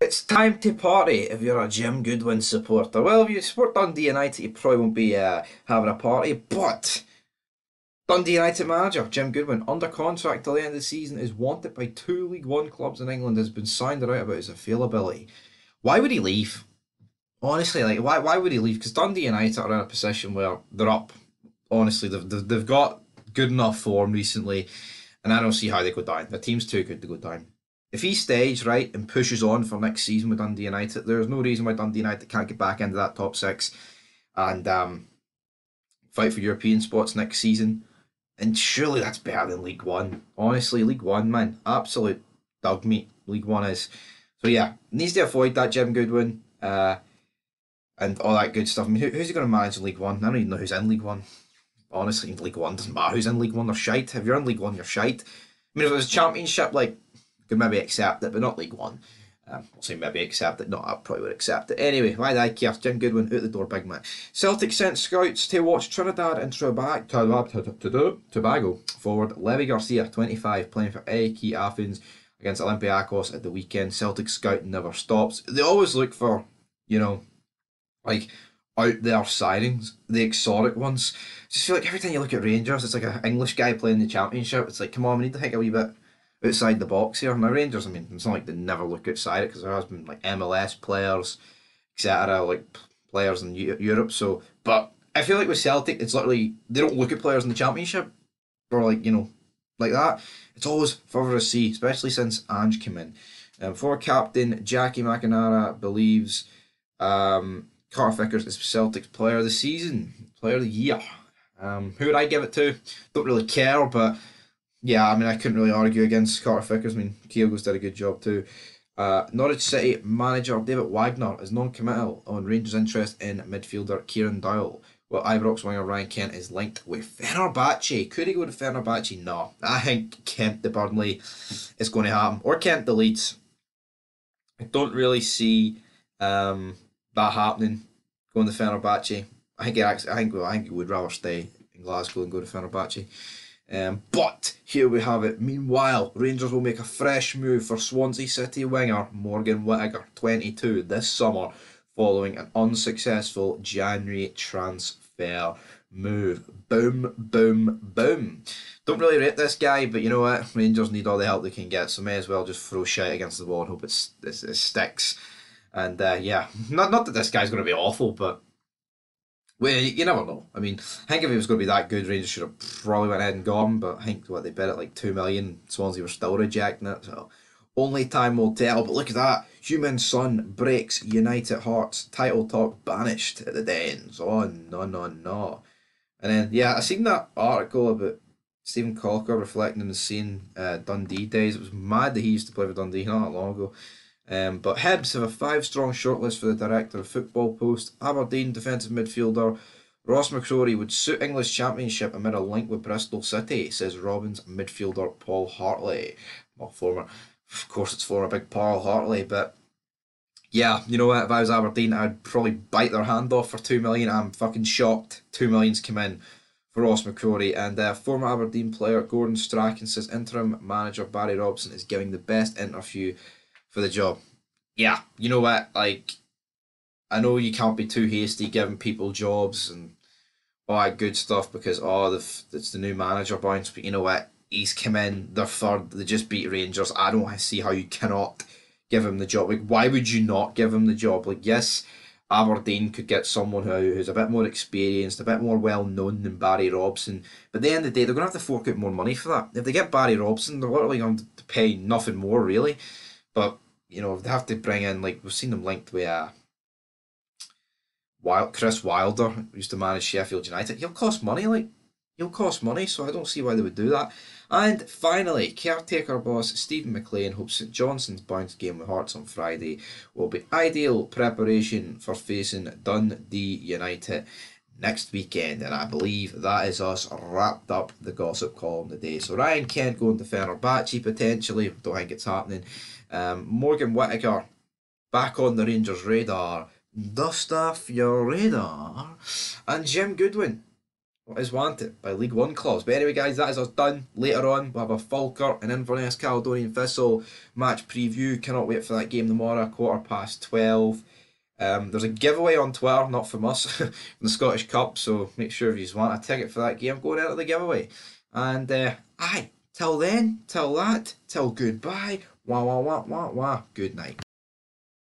It's time to party if you're a Jim Goodwin supporter. Well, if you support Dundee United, you probably won't be having a party, but Dundee United manager Jim Goodwin, under contract till the end of the season, is wanted by two League One clubs in England, has been signed out about his availability. Why would he leave? Honestly, why would he leave? Because Dundee United are in a position where they're up. Honestly, they've got good enough form recently, and I don't see how they go down. The team's too good to go down. If he stays right and pushes on for next season with Dundee United, there's no reason why Dundee United can't get back into that top six and fight for European spots next season. And surely that's better than League One. Honestly, League One, man, absolute dog meat. League One is. So yeah, needs to avoid that Jim Goodwin and all that good stuff. I mean, who's he going to manage in League One? I don't even know who's in League One. Honestly, League One doesn't matter who's in League One. They're shite. If you're in League One, you're shite. I mean, if it was Championship, could maybe accept it, but not League One. I'll say maybe accept it. No, I probably would accept it. Anyway, why do I care? Jim Goodwin out the door, big man. Celtic sent scouts to watch Trinidad and Tobago forward Levy Garcia, 25, playing for AEK Athens against Olympiacos at the weekend. Celtic scouting never stops. They always look for, out there signings, the exotic ones. Just feel like every time you look at Rangers, it's like an English guy playing the Championship. It's like, come on, we need to think a wee bit outside the box here. Now Rangers, I mean, it's not like they never look outside it because there has been like MLS players, etc., like players in Europe. So, but I feel like with Celtic, it's literally they don't look at players in the Championship or like that. It's always further to see, especially since Ange came in. Former captain Jackie McNamara believes Carter Vickers is Celtic's player of the season, player of the year. Who would I give it to? Don't really care, but yeah, I mean, I couldn't really argue against Carter Vickers. I mean, Kyogo's did a good job too. Norwich City manager David Wagner is non-committal on Rangers' interest in midfielder Kieran Dowell, while Ibrox winger Ryan Kent is linked with Fenerbahce. Could he go to Fenerbahce? No. I think Kent the Burnley is going to happen. Or Kent the Leeds. I don't really see that happening, going to Fenerbahce. I think he would rather stay in Glasgow than go to Fenerbahce. But here we have it. Meanwhile, Rangers will make a fresh move for Swansea City winger Morgan Whittaker, 22, this summer, following an unsuccessful January transfer move. Boom, boom, boom. Don't really rate this guy, but you know what? Rangers need all the help they can get, so may as well just throw shit against the wall and hope it sticks. And yeah, not that this guy's going to be awful, but well, you never know. I mean, I think if he was going to be that good, Rangers should have probably went ahead and got him, but I think they bid it like 2 million. Swansea were still rejecting it, so only time will tell. But look at that. Human Son breaks United Hearts. Title talk banished at the Dens. Oh, no, no, no. And then, yeah, I seen that article about Stephen Colker reflecting on the scene Dundee days. It was mad that he used to play for Dundee not that long ago. But Hibs have a 5-strong shortlist for the director of football post. Aberdeen defensive midfielder Ross McCrory would suit English Championship amid a link with Bristol City, says Robins midfielder Paul Hartley. Well, of course it's former big Paul Hartley, but yeah, you know what, if I was Aberdeen, I'd probably bite their hand off for 2 million. I'm fucking shocked 2 million's come in for Ross McCrory. And former Aberdeen player Gordon Strachan says interim manager Barry Robson is giving the best interview for the job. Yeah, you know what, I know you can't be too hasty giving people jobs and all that good stuff because it's the new manager bounce, but you know what, he's come in, they're third, they just beat Rangers. I don't see how you cannot give him the job. Why would you not give him the job? Yes, Aberdeen could get someone who's a bit more experienced, a bit more well known than Barry Robson, but at the end of the day, they're going to have to fork out more money for that. If they get Barry Robson, they're literally going to pay nothing more, really. But, they have to bring in, we've seen them linked with Chris Wilder, who used to manage Sheffield United. He'll cost money, so I don't see why they would do that. And finally, caretaker boss Stephen McLean hopes St Johnson's bounce game with Hearts on Friday will be ideal preparation for facing Dundee United next weekend. And I believe that is us wrapped up the gossip column today. So Ryan Kent going to Fenerbahce potentially, don't think it's happening. Morgan Whittaker back on the Rangers radar. Dust off your radar. And Jim Goodwin what is wanted by League One clubs. But anyway, guys, that is us done. Later on, we'll have a Falkirk and Inverness Caledonian Thistle match preview. Cannot wait for that game tomorrow, 12:15. There's a giveaway on Twitter, not from us, from the Scottish Cup, so make sure if you want a ticket for that game, go and enter the giveaway. And till then, till that, till goodbye, wah wah wah wah wah, good night.